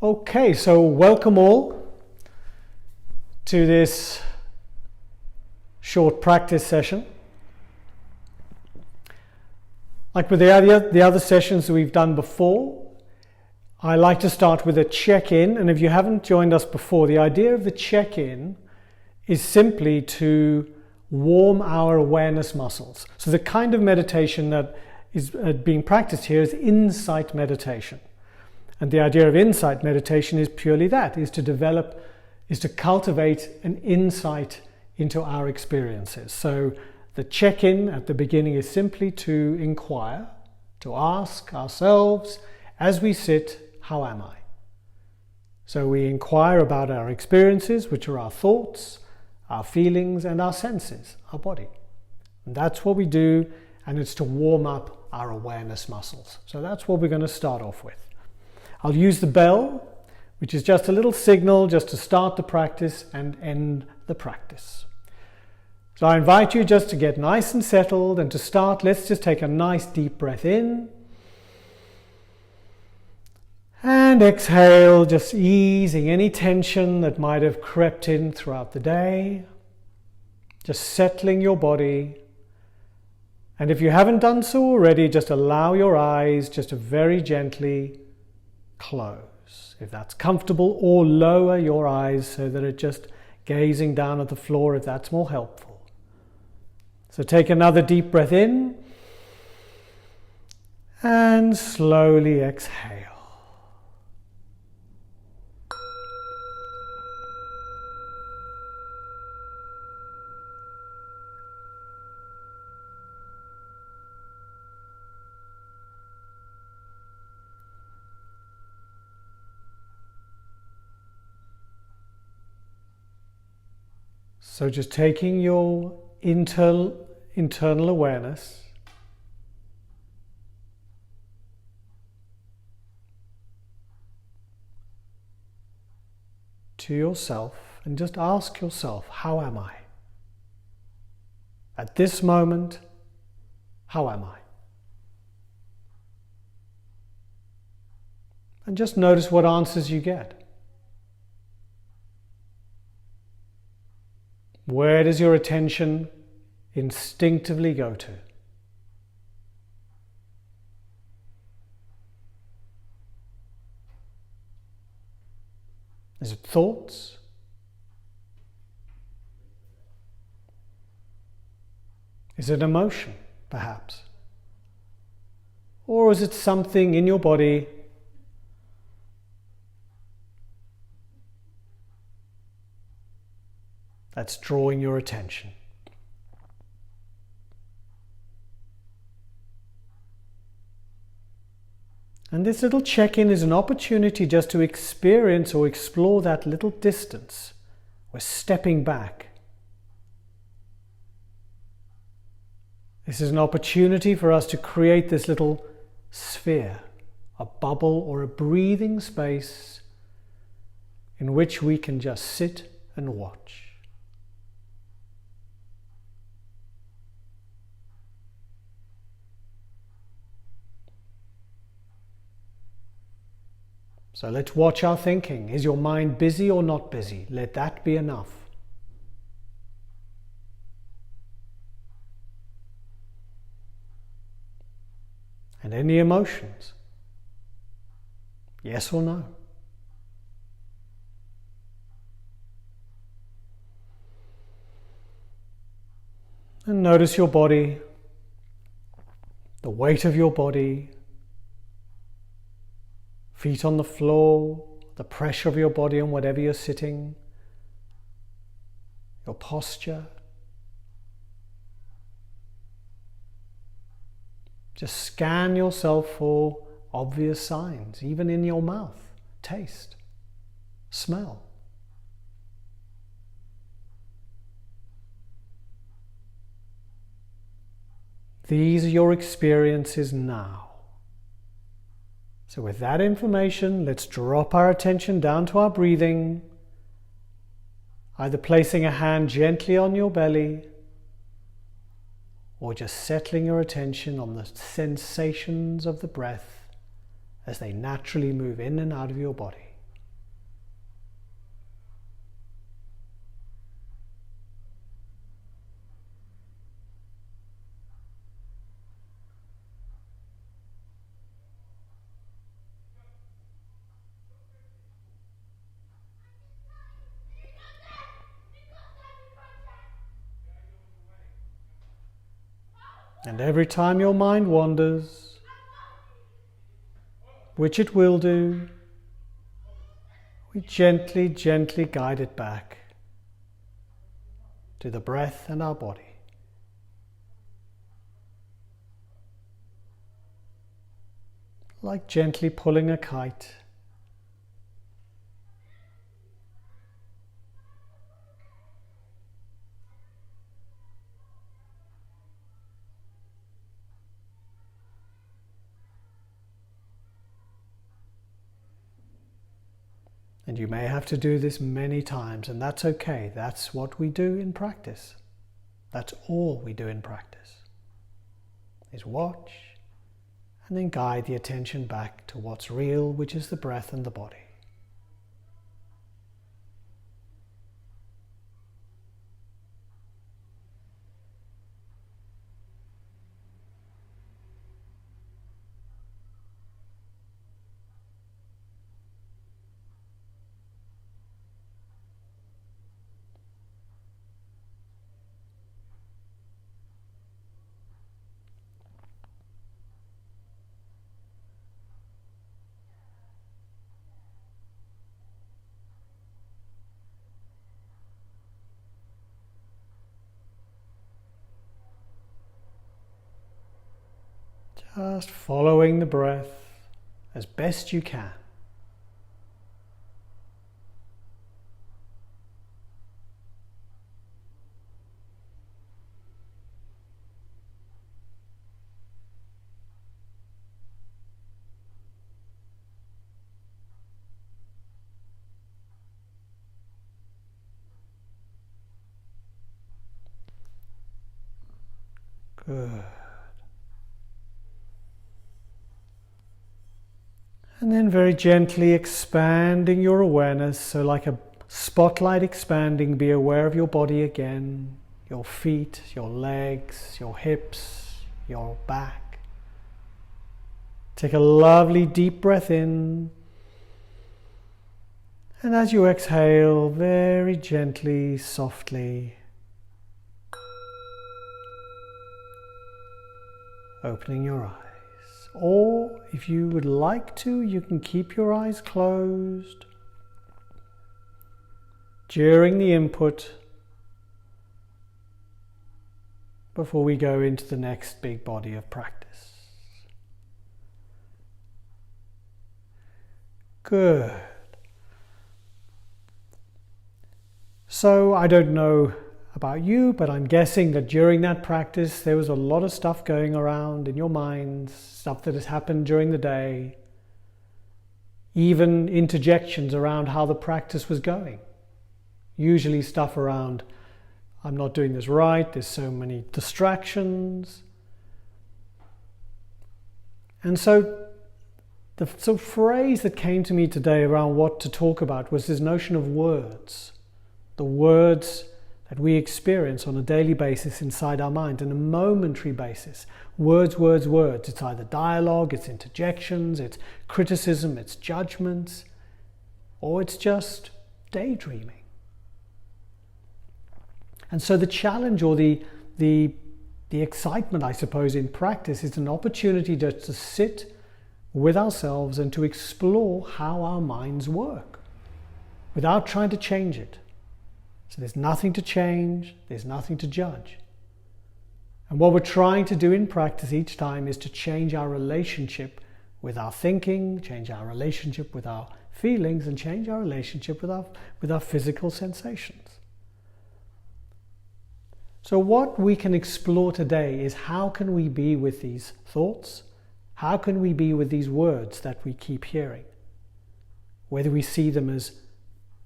Okay, so welcome all to this short practice session. Like with the other sessions that we've done before, I like to start with a check-in, and if you haven't joined us before, the idea of the check-in is simply to warm our awareness muscles. So the kind of meditation that is being practiced here is insight meditation. And the idea of insight meditation is purely that, is to cultivate an insight into our experiences. So the check-in at the beginning is simply to inquire, to ask ourselves, as we sit, how am I? So we inquire about our experiences, which are our thoughts, our feelings, and our senses, our body. And that's what we do, and it's to warm up our awareness muscles. So that's what we're going to start off with. I'll use the bell, which is just a little signal just to start the practice and end the practice. So I invite you just to get nice and settled, and to start, let's just take a nice deep breath in. And exhale, just easing any tension that might have crept in throughout the day. Just settling your body. And if you haven't done so already, just allow your eyes just to very gently close, if that's comfortable, or lower your eyes so that it's just gazing down at the floor if that's more helpful. So take another deep breath in and slowly exhale. So just taking your internal awareness to yourself, and just ask yourself, how am I? At this moment, how am I? And just notice what answers you get. Where does your attention instinctively go to? Is it thoughts? Is it emotion, perhaps? Or is it something in your body that's drawing your attention? And this little check-in is an opportunity just to experience or explore that little distance. We're stepping back. This is an opportunity for us to create this little sphere, a bubble or a breathing space in which we can just sit and watch. So let's watch our thinking. Is your mind busy or not busy? Let that be enough. And any emotions? Yes or no? And notice your body, the weight of your body, feet on the floor, the pressure of your body on whatever you're sitting, your posture. Just scan yourself for obvious signs, even in your mouth, taste, smell. These are your experiences now. So with that information, let's drop our attention down to our breathing, either placing a hand gently on your belly or just settling your attention on the sensations of the breath as they naturally move in and out of your body. And every time your mind wanders, which it will do, we gently, gently guide it back to the breath and our body. Like gently pulling a kite. And you may have to do this many times, and that's okay. That's what we do in practice. That's all we do in practice, is watch and then guide the attention back to what's real, which is the breath and the body. Just following the breath as best you can. Good. And then very gently expanding your awareness, so like a spotlight expanding, be aware of your body again, your feet, your legs, your hips, your back. Take a lovely deep breath in, and as you exhale, very gently, softly, opening your eyes. Or if you would like to, you can keep your eyes closed during the input before we go into the next big body of practice. Good. So I don't know about you, but I'm guessing that during that practice there was a lot of stuff going around in your mind, stuff that has happened during the day, even interjections around how the practice was going. Usually stuff around, I'm not doing this right, there's so many distractions. And so the sort of phrase that came to me today around what to talk about was this notion of words. The words that we experience on a daily basis inside our mind, on a momentary basis. Words, words, words. It's either dialogue, it's interjections, it's criticism, it's judgments, or it's just daydreaming. And so the challenge, or the excitement, I suppose, in practice is an opportunity to sit with ourselves and to explore how our minds work without trying to change it. So there's nothing to change, there's nothing to judge. And what we're trying to do in practice each time is to change our relationship with our thinking, change our relationship with our feelings, and change our relationship with our physical sensations. So what we can explore today is how can we be with these thoughts? How can we be with these words that we keep hearing? Whether we see them as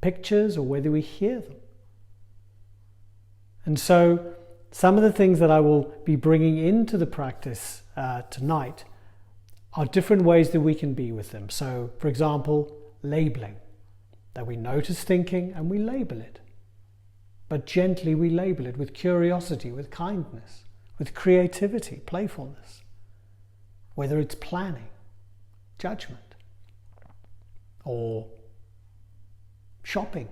pictures or whether we hear them. And so some of the things that I will be bringing into the practice tonight are different ways that we can be with them. So, for example, labeling. That we notice thinking and we label it. But gently we label it with curiosity, with kindness, with creativity, playfulness. Whether it's planning, judgment, or shopping,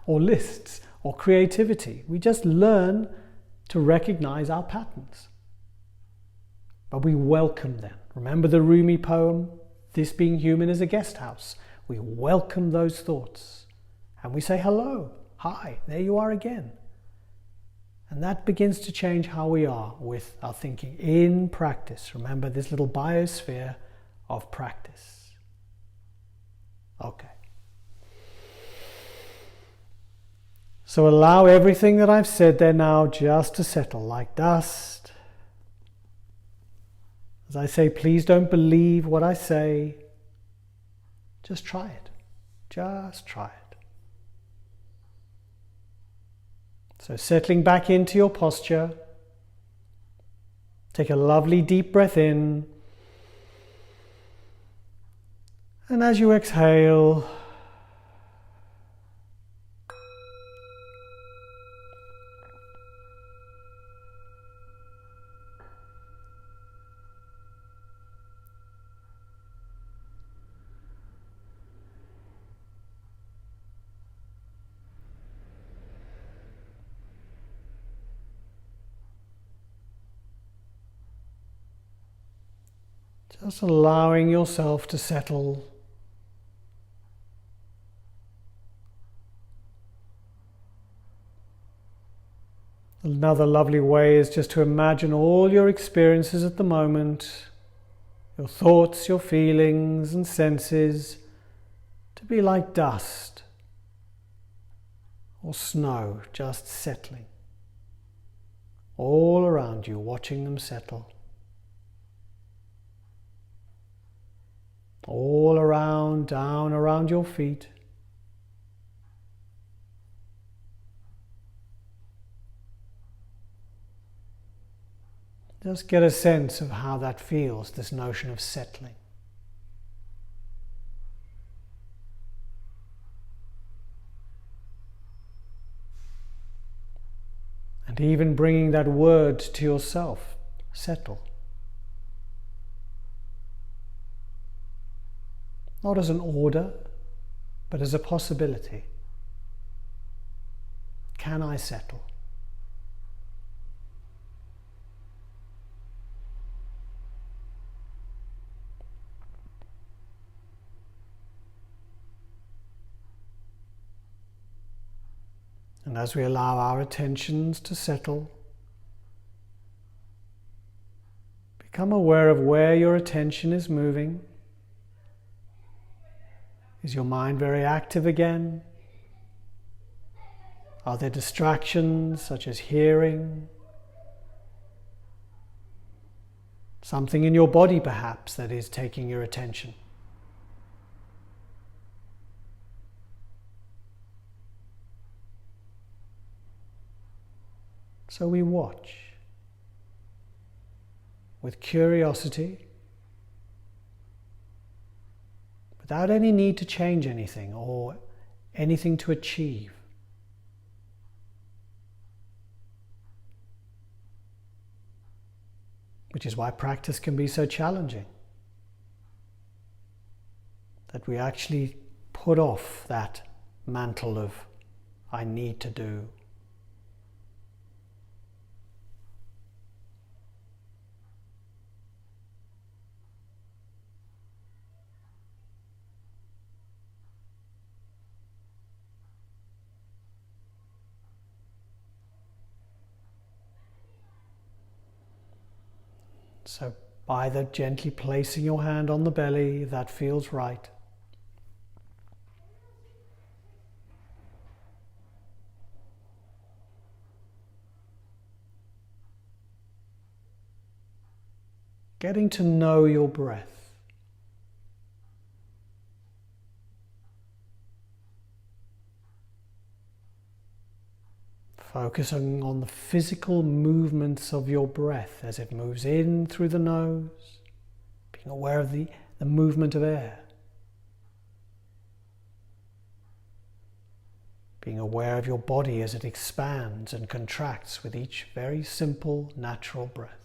or lists, or creativity. We just learn to recognize our patterns. but we welcome them. Remember the Rumi poem, "This being human is a guest house." We welcome those thoughts and we say hello, hi, there you are again. And that begins to change how we are with our thinking in practice. Remember this little biosphere of practice. Okay. So allow everything that I've said there now just to settle like dust. As I say, please don't believe what I say. Just try it. Just try it. So settling back into your posture. Take a lovely deep breath in. And as you exhale, just allowing yourself to settle. Another lovely way is just to imagine all your experiences at the moment, your thoughts, your feelings and senses, to be like dust or snow just settling all around you, watching them settle. All around, down around your feet. Just get a sense of how that feels, this notion of settling. And even bringing that word to yourself, settle. Not as an order, but as a possibility. Can I settle? And as we allow our attentions to settle, become aware of where your attention is moving. Is your mind very active again? Are there distractions such as hearing? Something in your body perhaps that is taking your attention? So we watch with curiosity, without any need to change anything or anything to achieve. Which is why practice can be so challenging. That we actually put off that mantle of I need to do. So either gently placing your hand on the belly, if that feels right. Getting to know your breath. Focusing on the physical movements of your breath as it moves in through the nose, being aware of the movement of air. Being aware of your body as it expands and contracts with each very simple, natural breath.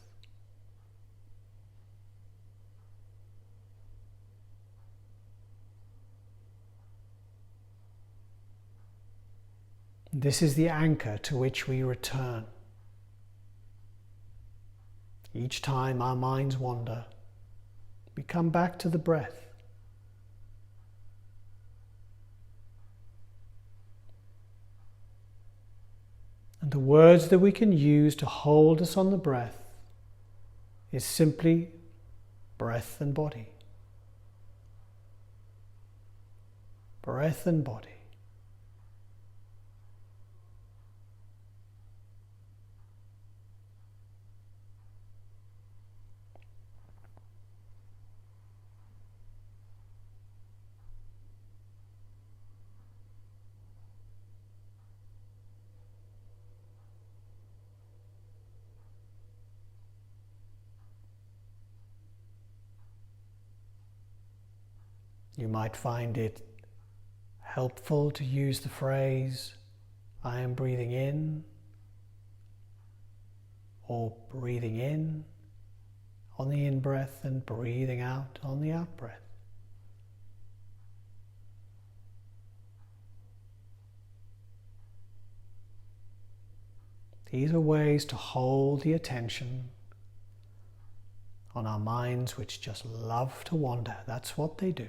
This is the anchor to which we return. Each time our minds wander, we come back to the breath. And the words that we can use to hold us on the breath is simply breath and body. Breath and body. You might find it helpful to use the phrase, I am breathing in, or breathing in on the in-breath and breathing out on the out-breath. These are ways to hold the attention on our minds which just love to wander. That's what they do.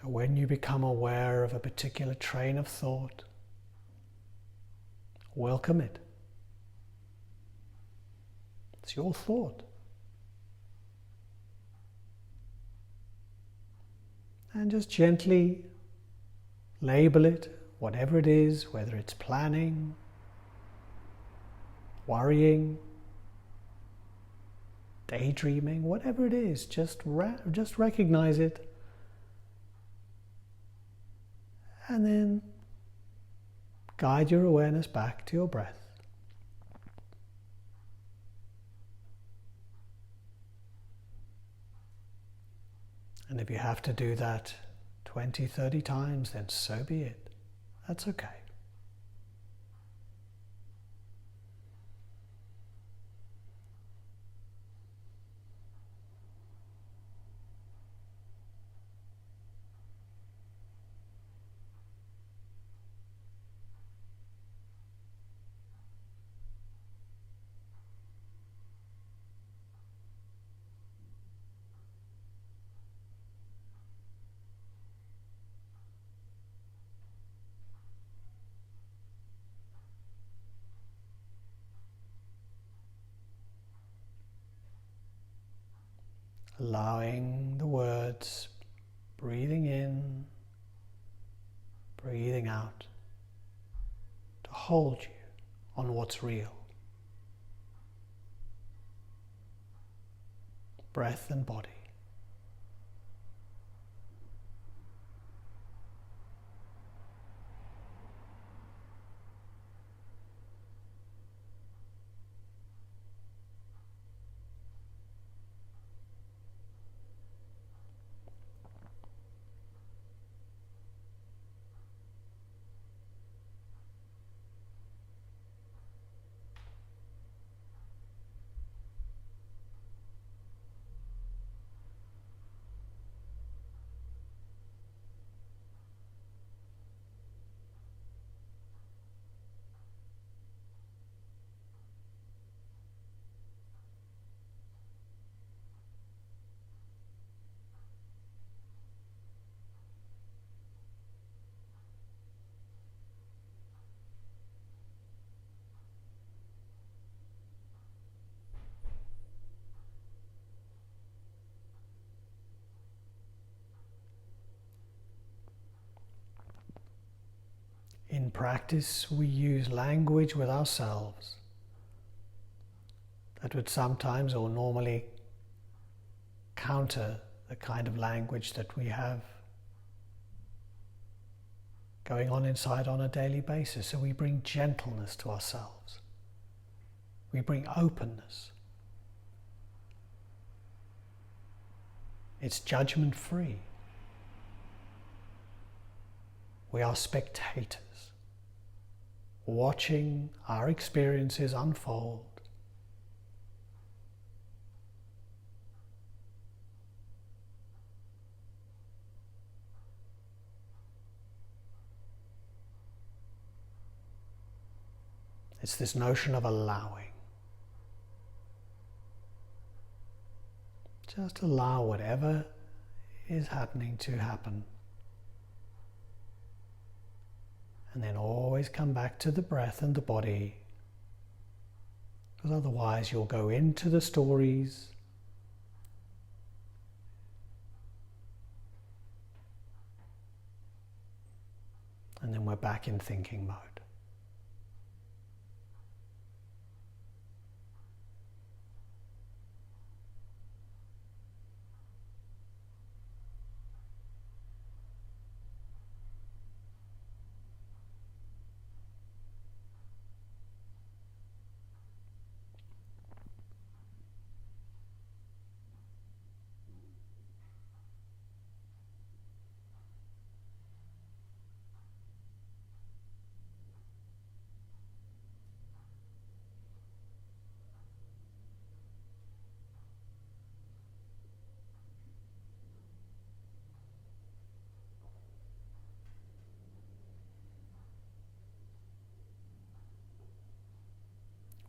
So when you become aware of a particular train of thought, welcome it. It's your thought. And just gently label it, whatever it is, whether it's planning, worrying, daydreaming, whatever it is, just recognize it. And then guide your awareness back to your breath. And if you have to do that 20, 30 times, then so be it. That's okay. Allowing the words, breathing in, breathing out, to hold you on what's real. Breath and body. In practice, we use language with ourselves that would sometimes or normally counter the kind of language that we have going on inside on a daily basis. So we bring gentleness to ourselves. We bring openness. It's judgment free. We are spectators, watching our experiences unfold. It's this notion of allowing. Just allow whatever is happening to happen. And then always come back to the breath and the body. Because otherwise you'll go into the stories. And then we're back in thinking mode.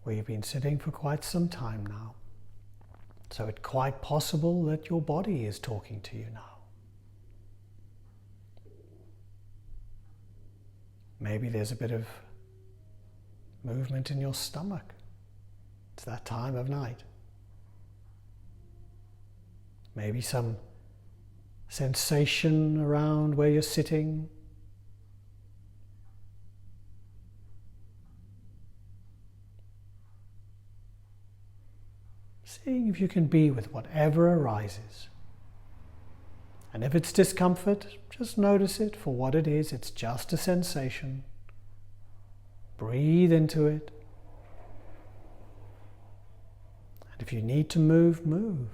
We've been sitting for quite some time now, so it's quite possible that your body is talking to you now. Maybe there's a bit of movement in your stomach. It's that time of night. Maybe some sensation around where you're sitting. Seeing if you can be with whatever arises. And if it's discomfort, just notice it for what it is. It's just a sensation. Breathe into it. And if you need to move, move.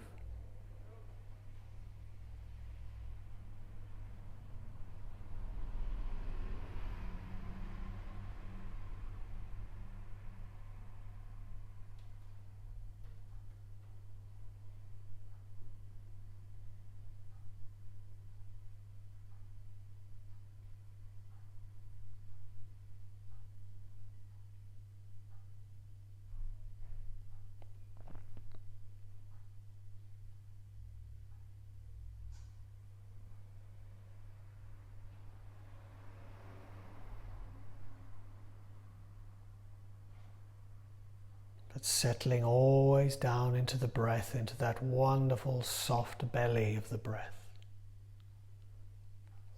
But settling always down into the breath, into that wonderful soft belly of the breath.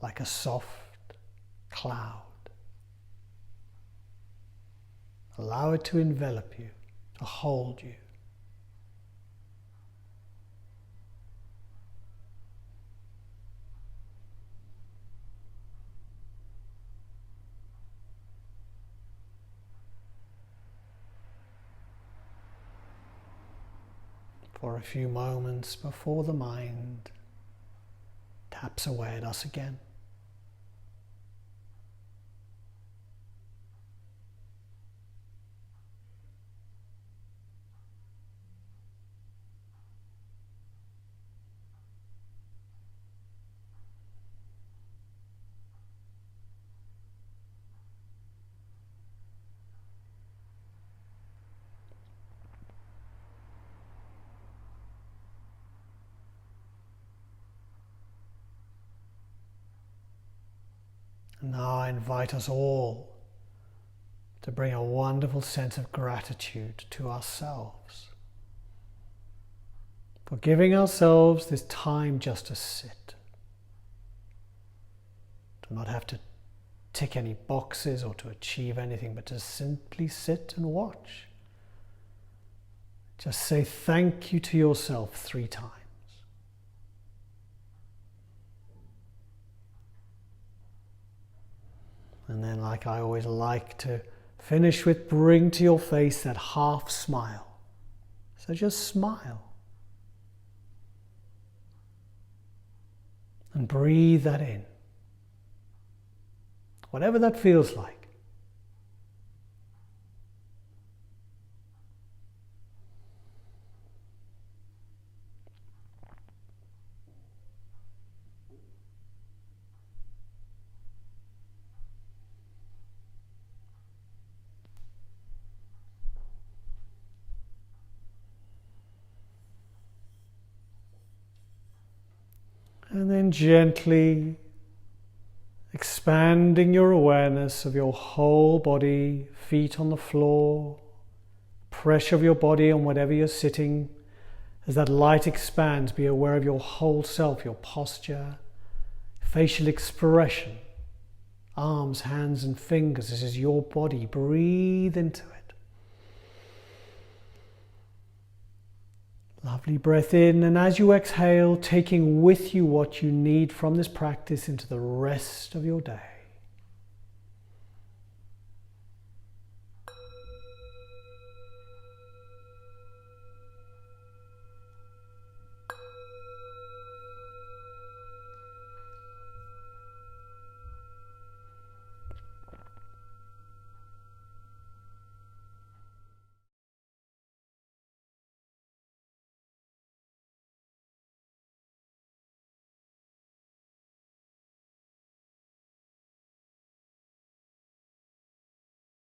Like a soft cloud. Allow it to envelop you, to hold you. For a few moments before the mind taps away at us again. Now I invite us all to bring a wonderful sense of gratitude to ourselves for giving ourselves this time just to sit, to not have to tick any boxes or to achieve anything, but to simply sit and watch Just say thank you to yourself 3 times. And then, like I always like to finish with, bring to your face that half smile. So just smile. And breathe that in. Whatever that feels like. And then gently expanding your awareness of your whole body, feet on the floor, pressure of your body on whatever you're sitting. As that light expands, be aware of your whole self, your posture, facial expression, arms, hands and fingers. This is your body. Breathe into it. Lovely breath in, and as you exhale, taking with you what you need from this practice into the rest of your day.